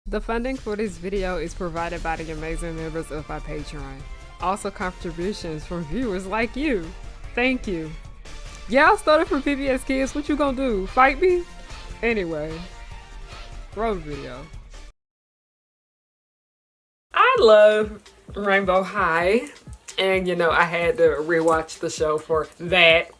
The funding for this video is provided by the amazing members of my Patreon. Also contributions from viewers like you. Thank you. Yeah, I started from PBS Kids. What you gonna do? Fight me? Anyway, roll the video. I love Rainbow High. And you know, I had to rewatch the show for that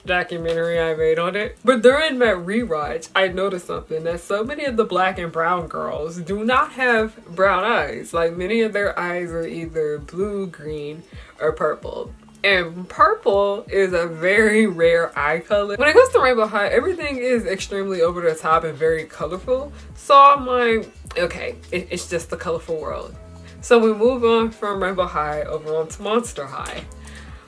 documentary I made on it. But during that rewatch, I noticed something, that so many of the black and brown girls do not have brown eyes. Like, many of their eyes are either blue, green, or purple. And purple is a very rare eye color. When it comes to Rainbow High, everything is extremely over the top and very colorful. So I'm like, okay, it's just a colorful world. So we move on from Rainbow High over on to Monster High.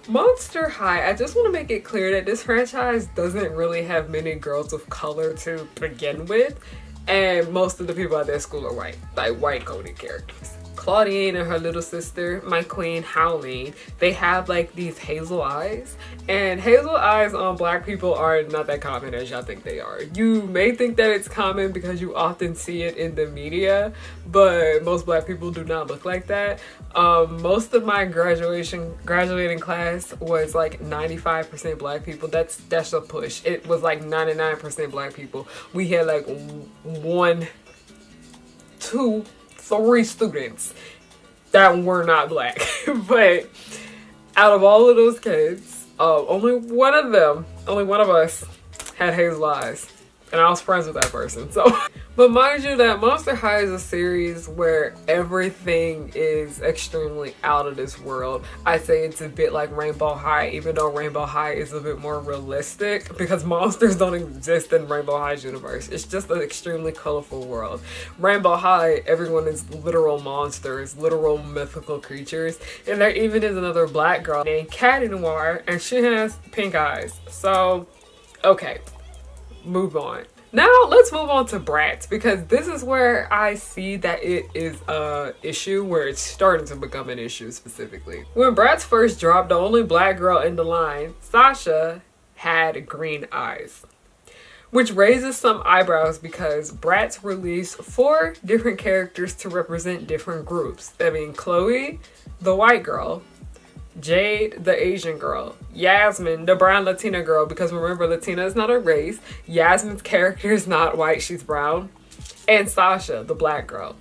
Monster High, I just want to make it clear that this franchise doesn't really have many girls of color to begin with, and most of the people at their school are white, like white coded characters. Claudine and her little sister, my queen Howleen, they have like these hazel eyes, and hazel eyes on black people are not that common as y'all think they are. You may think that it's common because you often see it in the media, but most black people do not look like that. Most of my graduating class was like 95% black people. That's a push. It was like 99% black people. We had like 1, 2, 3 students that were not black. But out of all of those kids, only one of us had hazel eyes, and I was friends with that person. So but mind you that Monster High is a series where everything is extremely out of this world. I say it's a bit like Rainbow High, even though Rainbow High is a bit more realistic because monsters don't exist in Rainbow High's universe. It's just an extremely colorful world. Rainbow High, everyone is literal monsters, literal mythical creatures. And there even is another black girl named Caddy Noir, and she has pink eyes. So, okay, move on. Now let's move on to Bratz, because this is where I see that it is a issue, where it's starting to become an issue specifically. When Bratz first dropped, the only black girl in the line, Sasha, had green eyes, which raises some eyebrows because Bratz released 4 different characters to represent different groups. That means Chloe, the white girl, Jade, the Asian girl, Yasmin, the brown Latina girl, because remember, Latina is not a race. Yasmin's character is not white, she's brown. And Sasha, the black girl.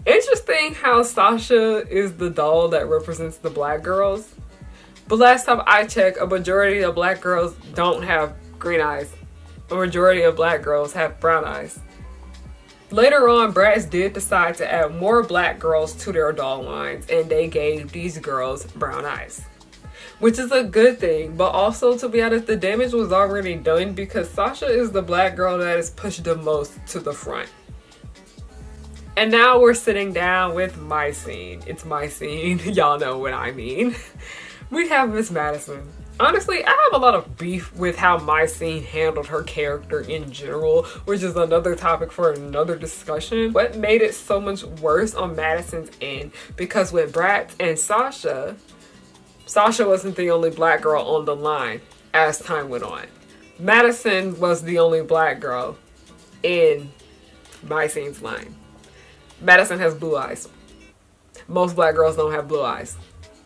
Interesting how Sasha is the doll that represents the black girls. But last time I checked, a majority of black girls don't have green eyes. A majority of black girls have brown eyes. Later on, Bratz did decide to add more black girls to their doll lines, and they gave these girls brown eyes, which is a good thing. But also, to be honest, the damage was already done because Sasha is the black girl that is pushed the most to the front. And now we're sitting down with my scene. It's my scene. Y'all know what I mean. We have Miss Madison. Honestly, I have a lot of beef with how my scene handled her character in general, which is another topic for another discussion. What made it so much worse on Madison's end, because with Bratz and Sasha wasn't the only black girl on the line as time went on. Madison was the only black girl in my scene's line. Madison has blue eyes. Most black girls don't have blue eyes.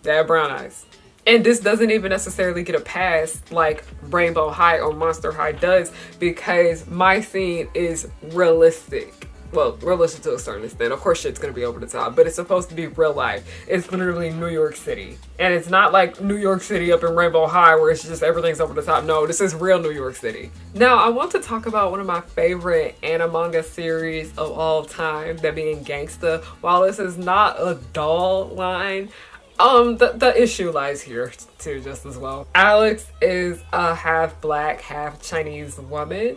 They have brown eyes. And this doesn't even necessarily get a pass like Rainbow High or Monster High does, because my scene is realistic. Well, realistic to a certain extent. Of course shit's gonna be over the top, but it's supposed to be real life. It's literally New York City. And it's not like New York City up in Rainbow High where it's just everything's over the top. No, this is real New York City. Now, I want to talk about one of my favorite anime series of all time, that being Gangsta. While this is not a doll line, the issue lies here too, just as well. Alex is a half black, half Chinese woman.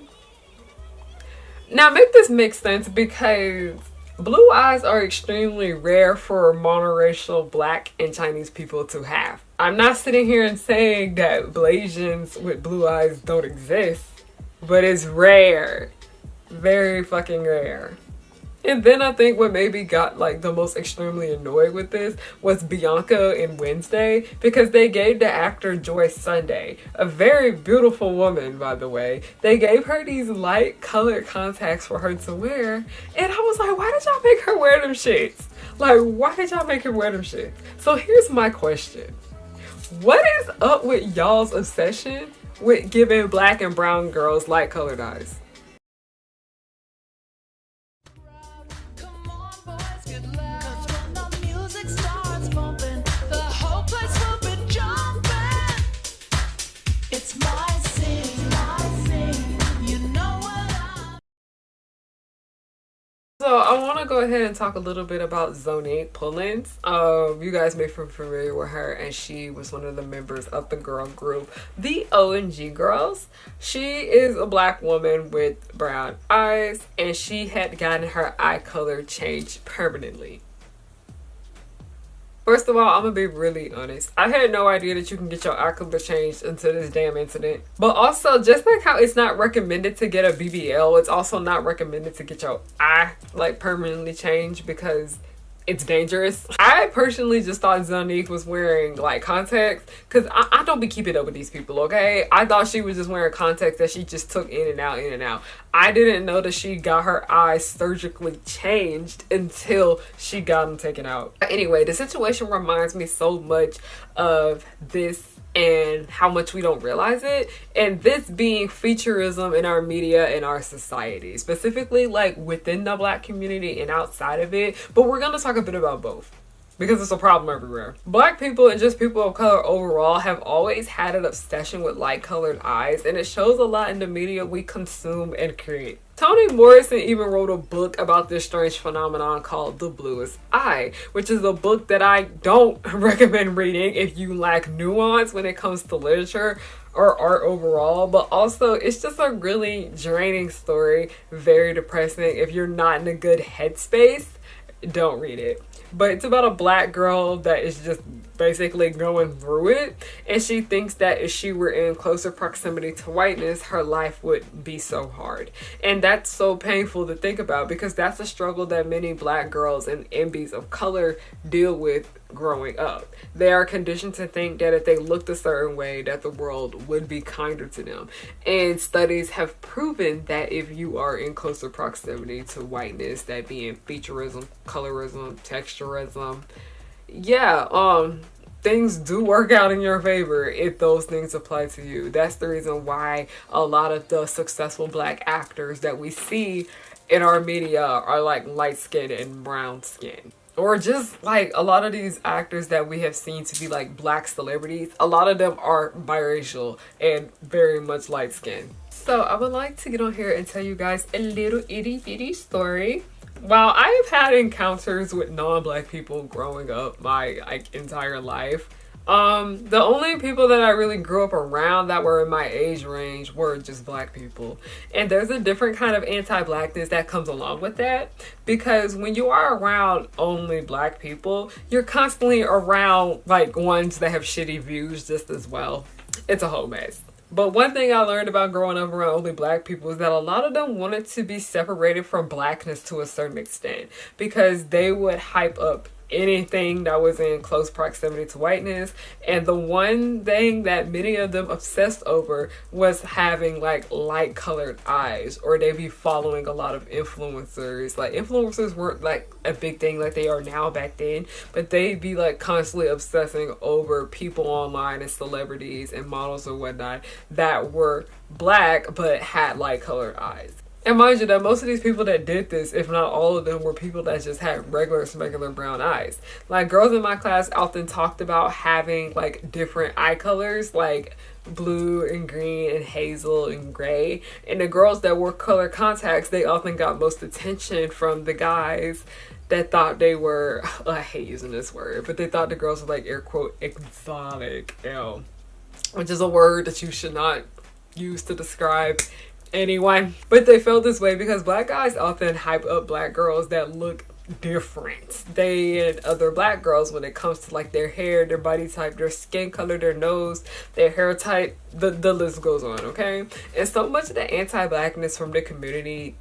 Now make this make sense, because blue eyes are extremely rare for monoracial black and Chinese people to have. I'm not sitting here and saying that Blasians with blue eyes don't exist, but it's rare. Very fucking rare. And then I think what maybe got like the most extremely annoyed with this was Bianca and Wednesday, because they gave the actor Joy Sunday, a very beautiful woman by the way, they gave her these light colored contacts for her to wear, and I was like, why did y'all make her wear them shits? Like, why did y'all make her wear them shits? So here's my question. What is up with y'all's obsession with giving black and brown girls light colored eyes? So I want to go ahead and talk a little bit about Zonique Pullins. You guys may be familiar with her, and she was one of the members of the girl group, the OMG Girls. She is a black woman with brown eyes, and she had gotten her eye color changed permanently. First of all, I'm gonna be really honest. I had no idea that you can get your eye color changed until this damn incident. But also, just like how it's not recommended to get a BBL, it's also not recommended to get your eye like permanently changed because it's dangerous. I personally just thought Zonique was wearing like contacts, because I don't be keeping up with these people, okay? I thought she was just wearing contacts that she just took in and out, in and out. I didn't know that she got her eyes surgically changed until she got them taken out. Anyway, the situation reminds me so much of this and how much we don't realize it, and this being featureism in our media and our society, specifically like within the black community and outside of it. But we're gonna talk a bit about both because it's a problem everywhere. Black people and just people of color overall have always had an obsession with light colored eyes, and it shows a lot in the media we consume and create. Toni Morrison even wrote a book about this strange phenomenon called The Bluest Eye, which is a book that I don't recommend reading if you lack nuance when it comes to literature or art overall. But also, it's just a really draining story, very depressing. If you're not in a good headspace, don't read it. But it's about a black girl that is just basically going through it, and she thinks that if she were in closer proximity to whiteness, her life would be so hard. And that's so painful to think about, because that's a struggle that many black girls and MBs of color deal with growing up. They are conditioned to think that if they looked a certain way, that the world would be kinder to them. And studies have proven that if you are in closer proximity to whiteness, that being featureism, colorism, texturism, things do work out in your favor if those things apply to you. That's the reason why a lot of the successful black actors that we see in our media are like light skinned and brown skinned. Or just like a lot of these actors that we have seen to be like black celebrities, a lot of them are biracial and very much light skinned. So I would like to get on here and tell you guys a little itty bitty story. While I have had encounters with non-black people growing up my entire life, the only people that I really grew up around that were in my age range were just black people. And there's a different kind of anti-blackness that comes along with that, because when you are around only black people, you're constantly around like ones that have shitty views just as well. It's a whole mess. But one thing I learned about growing up around only black people is that a lot of them wanted to be separated from blackness to a certain extent, because they would hype up anything that was in close proximity to whiteness. And the one thing that many of them obsessed over was having like light colored eyes, or they be following a lot of influencers. Like influencers weren't like a big thing like they are now back then, but they'd be like constantly obsessing over people online and celebrities and models or whatnot that were black but had light colored eyes. And mind you that most of these people that did this, if not all of them, were people that just had regular brown eyes. Like girls in my class often talked about having like different eye colors, like blue and green and hazel and gray. And the girls that wore color contacts, they often got most attention from the guys that thought they were, I hate using this word, but they thought the girls were like air quote exotic, which is a word that you should not use to describe anyone. But they felt this way because black guys often hype up black girls that look different. They and other black girls when it comes to like their hair, their body type, their skin color, their nose, their hair type, the list goes on, okay? And so much of the anti-blackness from the community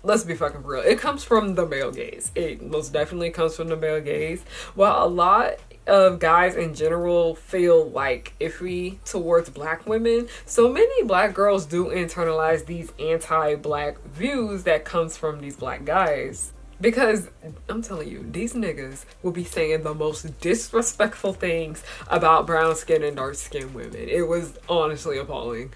let's be fucking real. It comes from the male gaze. It most definitely comes from the male gaze. While a lot of guys in general feel like iffy towards black women, so many black girls do internalize these anti-black views that comes from these black guys. Because I'm telling you, these niggas will be saying the most disrespectful things about brown skin and dark skin women. It was honestly appalling.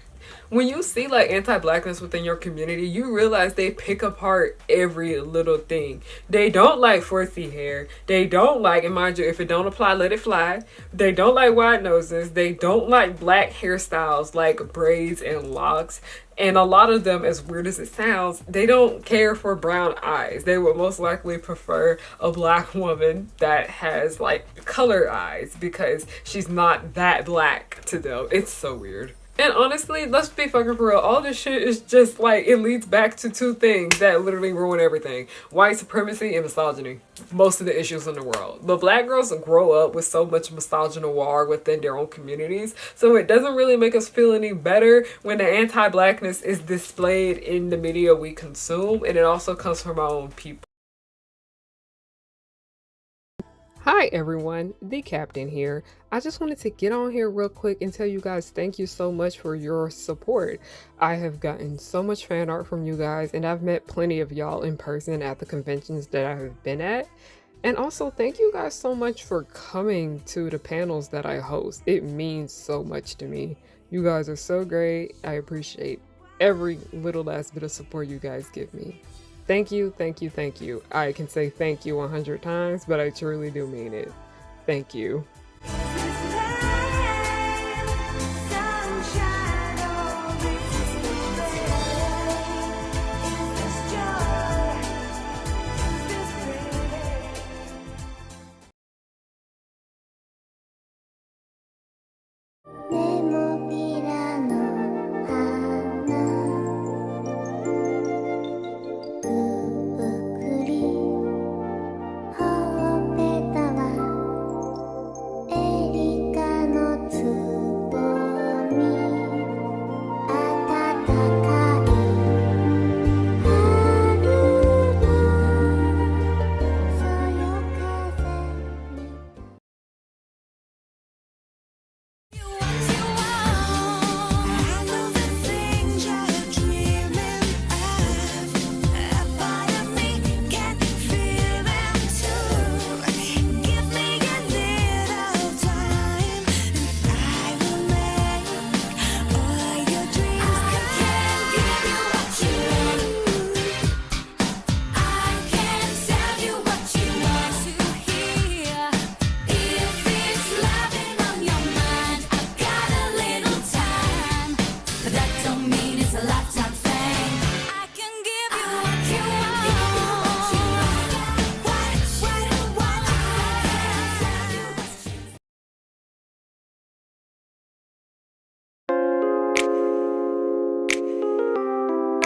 When you see like anti-blackness within your community, you realize they pick apart every little thing. They don't like 4C hair. They don't like, and mind you, if it don't apply, let it fly. They don't like wide noses. They don't like black hairstyles like braids and locks. And a lot of them, as weird as it sounds, they don't care for brown eyes. They would most likely prefer a black woman that has like colored eyes because she's not that black to them. It's so weird. And honestly, let's be fucking for real. All this shit is just like, it leads back to two things that literally ruin everything. White supremacy and misogyny. Most of the issues in the world. But black girls grow up with so much misogynoir within their own communities. So it doesn't really make us feel any better when the anti-blackness is displayed in the media we consume. And it also comes from our own people. Hi everyone, the captain here. I just wanted to get on here real quick and tell you guys thank you so much for your support. I have gotten so much fan art from you guys, and I've met plenty of y'all in person at the conventions that I have been at. And also thank you guys so much for coming to the panels that I host. It means so much to me. You guys are so great. I appreciate every little last bit of support you guys give me. Thank you, thank you, thank you. I can say thank you 100 times, but I truly do mean it. Thank you.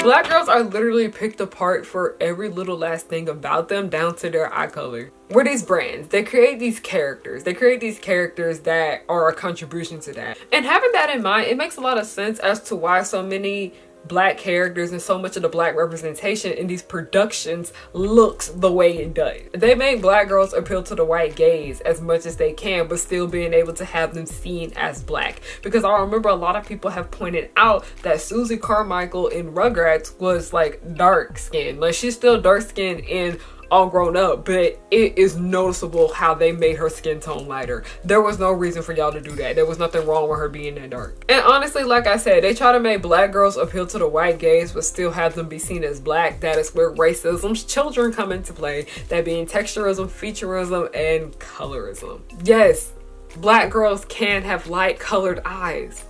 Black girls are literally picked apart for every little last thing about them, down to their eye color. We're these brands. They create these characters. They create these characters that are a contribution to that. And having that in mind, it makes a lot of sense as to why so many black characters and so much of the black representation in these productions looks the way it does. They make black girls appeal to the white gaze as much as they can, but still being able to have them seen as black. Because I remember a lot of people have pointed out that Susie Carmichael in Rugrats was like dark skinned. Like, she's still dark skinned in All Grown Up, but it is noticeable how they made her skin tone lighter. There was no reason for y'all to do that. There was nothing wrong with her being that dark. And honestly, like I said, they try to make black girls appeal to the white gaze but still have them be seen as black. That is where racism's children come into play, that being texturism, featureism, and colorism. Yes, black girls can have light colored eyes,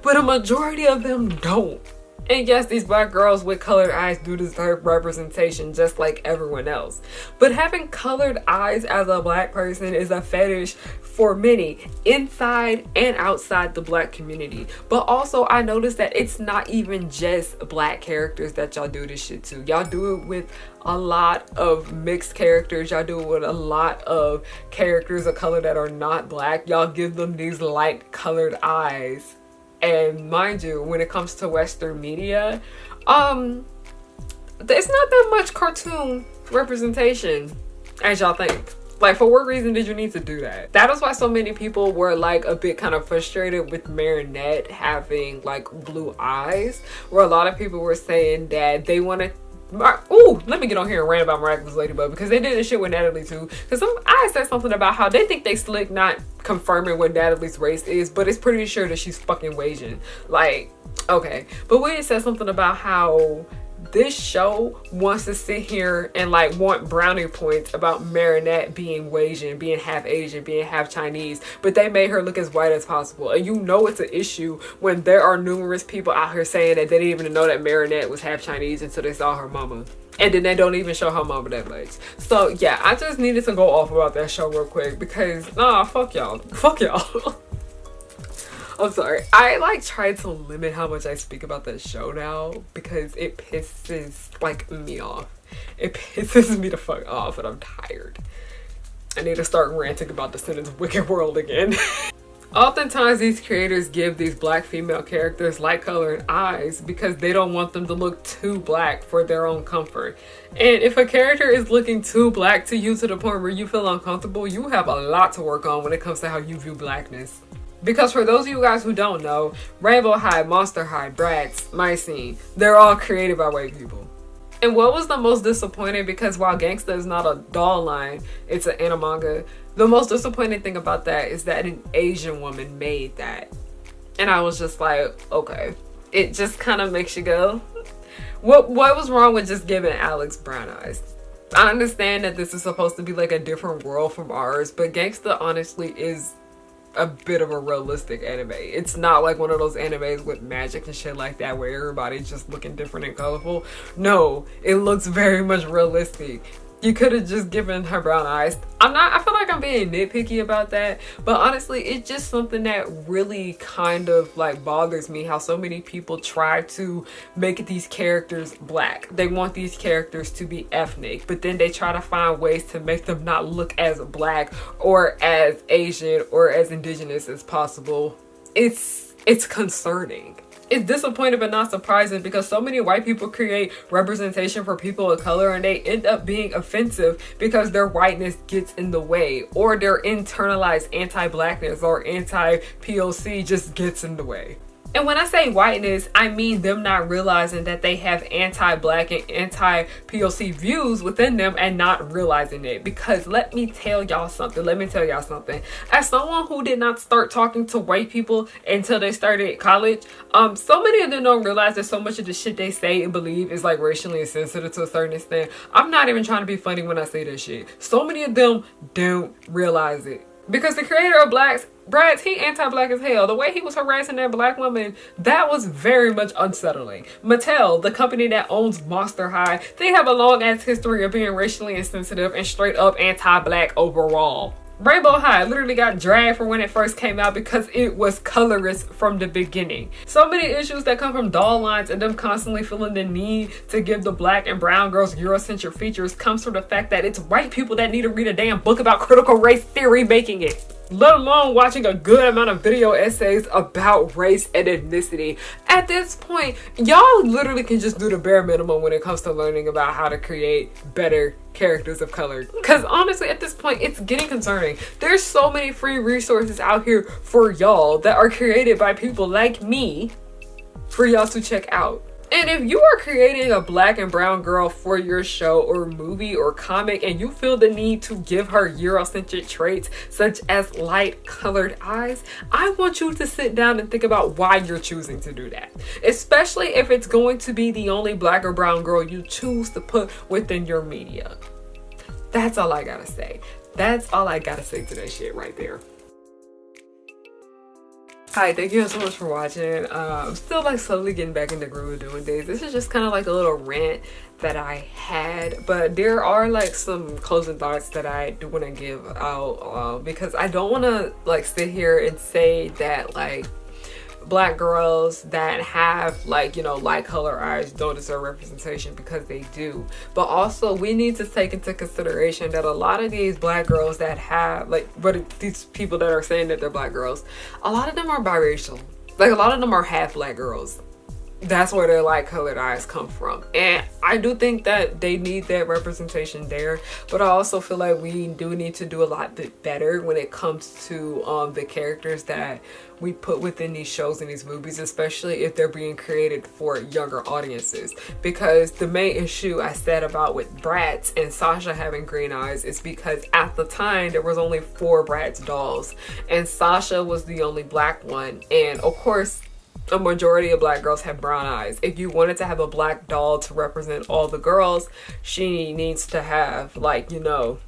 but a majority of them don't. And yes, these black girls with colored eyes do deserve representation just like everyone else. But having colored eyes as a black person is a fetish for many inside and outside the black community. But also, I noticed that it's not even just black characters that y'all do this shit to. Y'all do it with a lot of mixed characters. Y'all do it with a lot of characters of color that are not black. Y'all give them these light colored eyes. And mind you, when it comes to Western media, it's not that much cartoon representation as y'all think. Like, for what reason did you need to do that? That is why so many people were like a bit kind of frustrated with Marinette having like blue eyes, where a lot of people were saying that they wanted. Ooh, let me get on here and rant about Miraculous Ladybug, because they did this shit with Natalie too. Because I said something about how they think they slick not confirming what Natalie's race is, but it's pretty sure that she's fucking Asian. Like, okay. But we said something about how this show wants to sit here and like want brownie points about Marinette being Asian, being half Asian, being half Chinese, but they made her look as white as possible. And you know it's an issue when there are numerous people out here saying that they didn't even know that Marinette was half Chinese until they saw her mama. And then they don't even show her mama that much. So yeah, I just needed to go off about that show real quick because nah, fuck y'all. Fuck y'all. I'm sorry. I like try to limit how much I speak about that show now because it pisses like me off. It pisses me the fuck off and I'm tired. I need to start ranting about Descendants of Wicked World again. Oftentimes these creators give these black female characters light colored eyes because they don't want them to look too black for their own comfort. And if a character is looking too black to you to the point where you feel uncomfortable, you have a lot to work on when it comes to how you view blackness. Because for those of you guys who don't know, Rainbow High, Monster High, Bratz, My Scene, they're all created by white people. And what was the most disappointing, because while Gangsta is not a doll line, it's an animanga, the most disappointing thing about that is that an Asian woman made that. And I was just like, okay. It just kind of makes you go, what was wrong with just giving Alex brown eyes? I understand that this is supposed to be like a different world from ours, but Gangsta honestly is a bit of a realistic anime. It's not like one of those animes with magic and shit like that where everybody's just looking different and colorful. No, it looks very much realistic. You could have just given her brown eyes. I feel like I'm being nitpicky about that, but honestly, it's just something that really kind of like bothers me, how so many people try to make these characters black. They want these characters to be ethnic, but then they try to find ways to make them not look as black or as Asian or as indigenous as possible. It's concerning. It's disappointing but not surprising because so many white people create representation for people of color and they end up being offensive because their whiteness gets in the way, or their internalized anti-blackness or anti-POC just gets in the way. And when I say whiteness, I mean them not realizing that they have anti-black and anti-POC views within them and not realizing it. Because let me tell y'all something. As someone who did not start talking to white people until they started college, so many of them don't realize that so much of the shit they say and believe is like racially insensitive to a certain extent. I'm not even trying to be funny when I say this shit. So many of them don't realize it. Because the creator of Bratz, he anti-black as hell. The way he was harassing that black woman, that was very much unsettling. Mattel, the company that owns Monster High, they have a long ass history of being racially insensitive and straight up anti-black overall. Rainbow High literally got dragged from when it first came out because it was colorist from the beginning. So many issues that come from doll lines and them constantly feeling the need to give the black and brown girls Eurocentric features comes from the fact that it's white people that need to read a damn book about critical race theory making it. Let alone watching a good amount of video essays about race and ethnicity. At this point, y'all literally can just do the bare minimum when it comes to learning about how to create better characters of color. Because honestly, at this point, it's getting concerning. There's so many free resources out here for y'all that are created by people like me for y'all to check out. And if you are creating a black and brown girl for your show or movie or comic and you feel the need to give her Eurocentric traits such as light colored eyes, I want you to sit down and think about why you're choosing to do that. Especially if it's going to be the only black or brown girl you choose to put within your media. That's all I gotta say. That's all I gotta say to that shit right there. Hi, thank you so much for watching. I'm still like slowly getting back in the groove of doing things. This is just kind of like a little rant that I had, but there are like some closing thoughts that I do want to give out because I don't want to like sit here and say that like black girls that have like, you know, light color eyes don't deserve representation, because they do. But also we need to take into consideration that a lot of these black girls that have like, but these people that are saying that they're black girls, a lot of them are biracial. Like a lot of them are half black girls. that's where their light colored eyes come from. And I do think that they need that representation there, but I also feel like we do need to do a lot bit better when it comes to the characters that we put within these shows and these movies, especially if they're being created for younger audiences. Because the main issue I said about with Bratz and Sasha having green eyes is because at the time there was only 4 Bratz dolls and Sasha was the only black one, and of course a majority of black girls have brown eyes. If you wanted to have a black doll to represent all the girls, she needs to have, like, you know,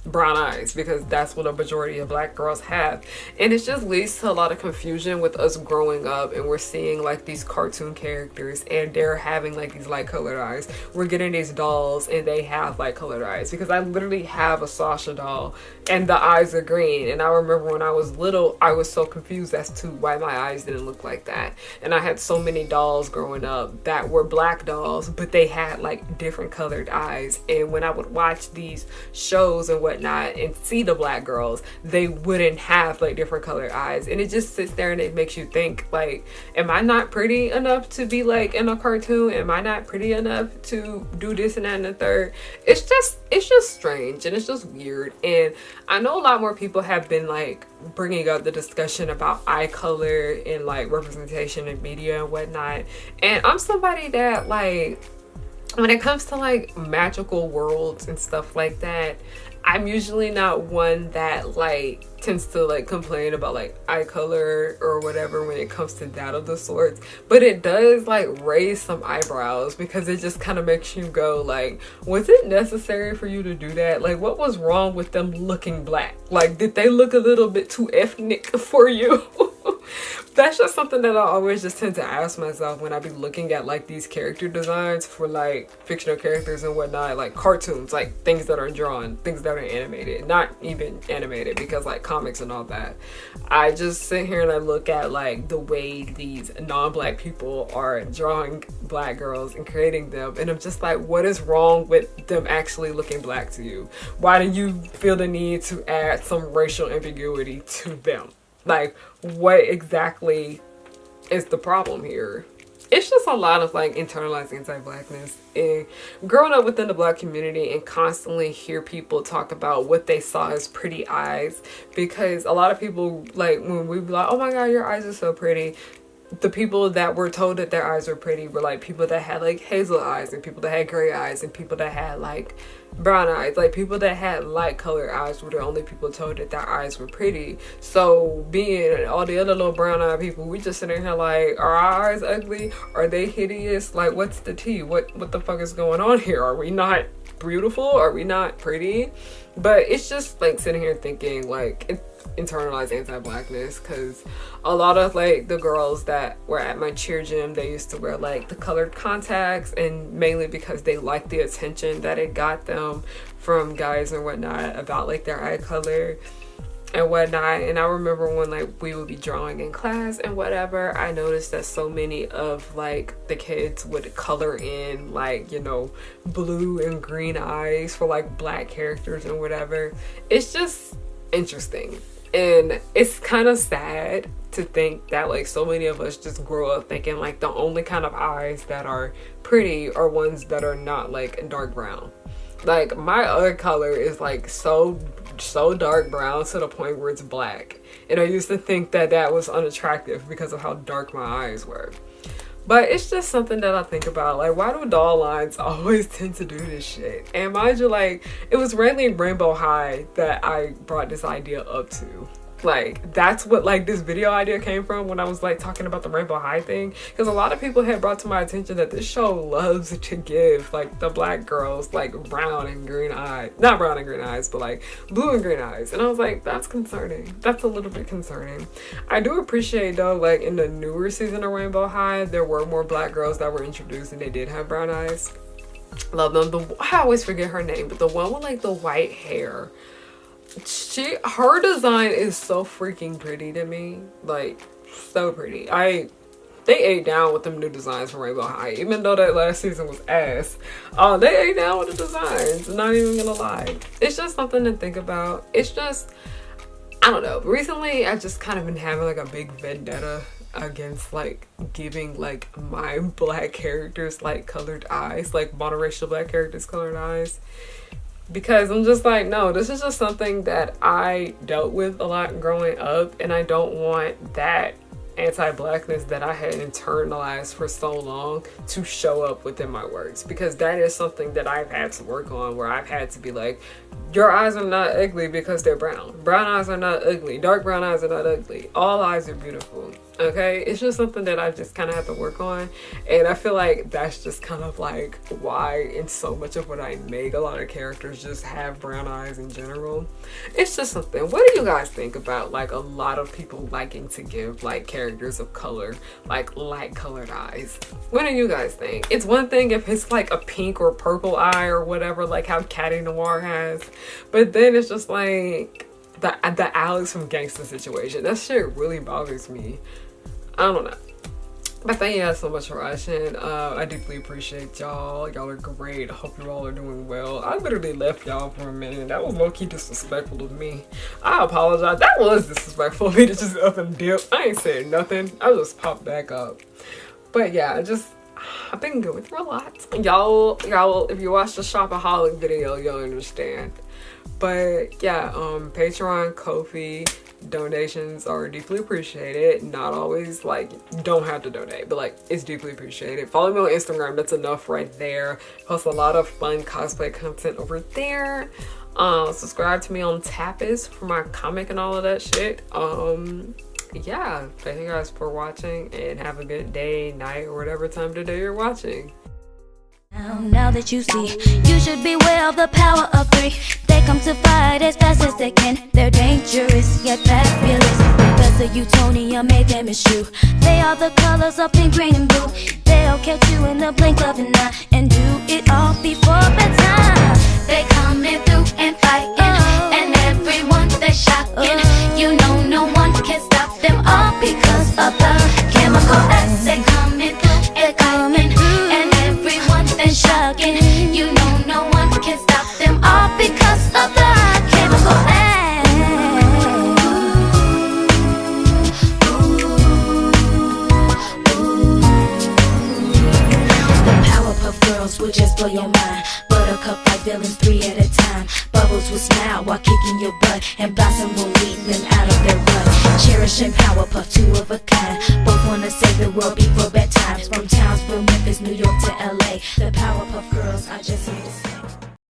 brown eyes, because that's what a majority of black girls have. And it just leads to a lot of confusion with us growing up, and we're seeing like these cartoon characters and they're having like these light colored eyes. We're getting these dolls and they have light colored eyes, because I literally have a Sasha doll and the eyes are green, and I remember when I was little I was so confused as to why my eyes didn't look like that. And I had so many dolls growing up that were black dolls, but they had like different colored eyes, and when I would watch these shows and whatnot and see the black girls, they wouldn't have like different colored eyes, and it just sits there and it makes you think, like, am I not pretty enough to be like in a cartoon? Am I not pretty enough to do this and that and the third? It's just strange, and it's just weird. And I know a lot more people have been like bringing up the discussion about eye color and like representation in media and whatnot, and I'm somebody that, like, when it comes to like magical worlds and stuff like that, I'm usually not one that like tends to like complain about like eye color or whatever when it comes to that of the sorts, but it does like raise some eyebrows, because it just kind of makes you go like, was it necessary for you to do that? Like, what was wrong with them looking black? Like, did they look a little bit too ethnic for you? That's just something that I always just tend to ask myself when I be looking at like these character designs for like fictional characters and whatnot, like cartoons, like things that are drawn, things that are animated, not even animated because like comics and all that. I just sit here and I look at like the way these non-black people are drawing black girls and creating them, and I'm just like, what is wrong with them actually looking black to you? Why do you feel the need to add some racial ambiguity to them? Like, what exactly is the problem here? It's just a lot of like internalized anti-blackness, and growing up within the black community and constantly hear people talk about what they saw as pretty eyes, because a lot of people, like, when we be like, oh my god, your eyes are so pretty, the people that were told that their eyes were pretty were like people that had like hazel eyes, and people that had gray eyes, and people that had like brown eyes. Like, people that had light colored eyes were the only people told that their eyes were pretty. So being all the other little brown eyed people, we just sitting here like, are our eyes ugly? Are they hideous? Like, what's the tea? What the fuck is going on here? Are we not beautiful? Are we not pretty? But it's just like sitting here thinking like internalized anti-blackness, because a lot of like the girls that were at my cheer gym, they used to wear like the colored contacts, and mainly because they liked the attention that it got them from guys and whatnot about like their eye color and whatnot. And I remember when like we would be drawing in class and whatever, I noticed that so many of like the kids would color in like, you know, blue and green eyes for like black characters and whatever. It's just interesting, and it's kind of sad to think that like so many of us just grow up thinking like the only kind of eyes that are pretty are ones that are not like dark brown. Like, my eye color is like so dark brown to the point where it's black, and I used to think that that was unattractive because of how dark my eyes were. But it's just something that I think about, like, why do doll lines always tend to do this shit? And mind you, like, it was mainly Rainbow High that I brought this idea up to. Like, that's what like this video idea came from, when I was like talking about the Rainbow High thing, because a lot of people had brought to my attention that this show loves to give like the black girls like brown and green eyes, not brown and green eyes, but like blue and green eyes. And I was like, that's concerning. That's a little bit concerning. I do appreciate though, like in the newer season of Rainbow High, there were more black girls that were introduced and they did have brown eyes. Love them. I always forget her name, but the one with like the white hair, her design is so freaking pretty to me. Like, so pretty. They ate down with them new designs from Rainbow High, even though that last season was ass. They ate down with the designs, not even gonna lie. It's just something to think about. It's just, I don't know, recently I just kind of been having like a big vendetta against like giving like my black characters like colored eyes, like monoracial black characters colored eyes, because I'm just like, no, this is just something that I dealt with a lot growing up, and I don't want that anti-blackness that I had internalized for so long to show up within my works, because that is something that I've had to work on, where I've had to be like, your eyes are not ugly because they're brown. Brown eyes are not ugly. Dark brown eyes are not ugly. All eyes are beautiful. Okay? It's just something that I just kind of have to work on. And I feel like that's just kind of like why in so much of what I make, a lot of characters just have brown eyes in general. It's just something. What do you guys think about like a lot of people liking to give like characters of color like light colored eyes? What do you guys think? It's one thing if it's like a pink or purple eye or whatever, like how Catty Noir has. But then it's just like the Alex from Gangsta situation. That shit really bothers me. I don't know. But thank you guys so much for watching. I deeply appreciate y'all. Y'all are great. I hope you all are doing well. I literally left y'all for a minute. That was low-key disrespectful to me. I apologize. That was disrespectful of me to just up and dip. I ain't saying nothing. I just popped back up. But yeah, I've been going through a lot. Y'all, if you watch the Shopaholic video, you'll understand. But yeah, Patreon, Ko-fi, donations are deeply appreciated. Not always, like, you don't have to donate, but like, it's deeply appreciated. Follow me on Instagram, that's enough right there. Post a lot of fun cosplay content over there. Subscribe to me on Tapas for my comic and all of that shit. Yeah, thank you guys for watching, and have a good day, night, or whatever time of the day you're watching. Now that you see, you should beware of the power of three. They come to fight as fast as they can. They're dangerous yet fabulous. Professor Utonium made them eschew. They are the colors of pink, green, and blue. They'll catch you in the blink of an eye and do it all before bedtime. They coming through and fighting, and everyone they shocking. You know no one can stop them all because of the chemical X. They coming through and fighting, and everyone they shocking. You know no one can stop them all because of the chemical X. The Powerpuff Girls will just blow your mind. Buttercup fight villains 3 at a time. Bubbles will smile while kicking your butt, and Blossom will lead them out of their rut. Cherish and Powerpuff, 2 of a kind. Both wanna save the world.